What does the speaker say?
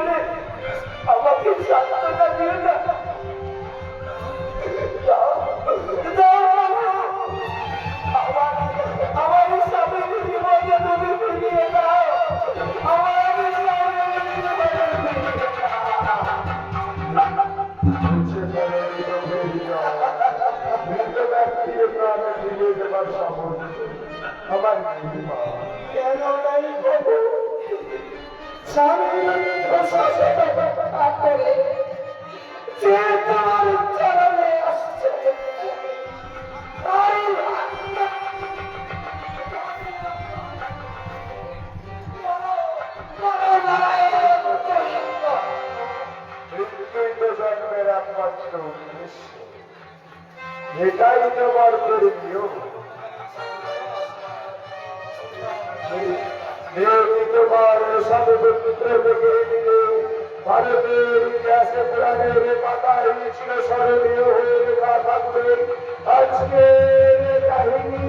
বলে আমাকে সান্ত্বনা দিও না। আমার আমার স্বামীর জীবনে তুমি ফিরিয়ে দাও। আমার স্বামীর জীবনে ফিরিয়ে কেন নাই বাবু? স্বামী করে যে তোমার চরণে আসছে তাই একমাত্র উদ্দেশ্য, এটাই তোমার করণীয়। তোমার সর্বপুত্র থেকে নিয়ে ভারতের ইতিহাসে পুরাণের পাতায় ছিল স্মরণীয় হয়ে লেখা থাকবে আজকের কাহিনী।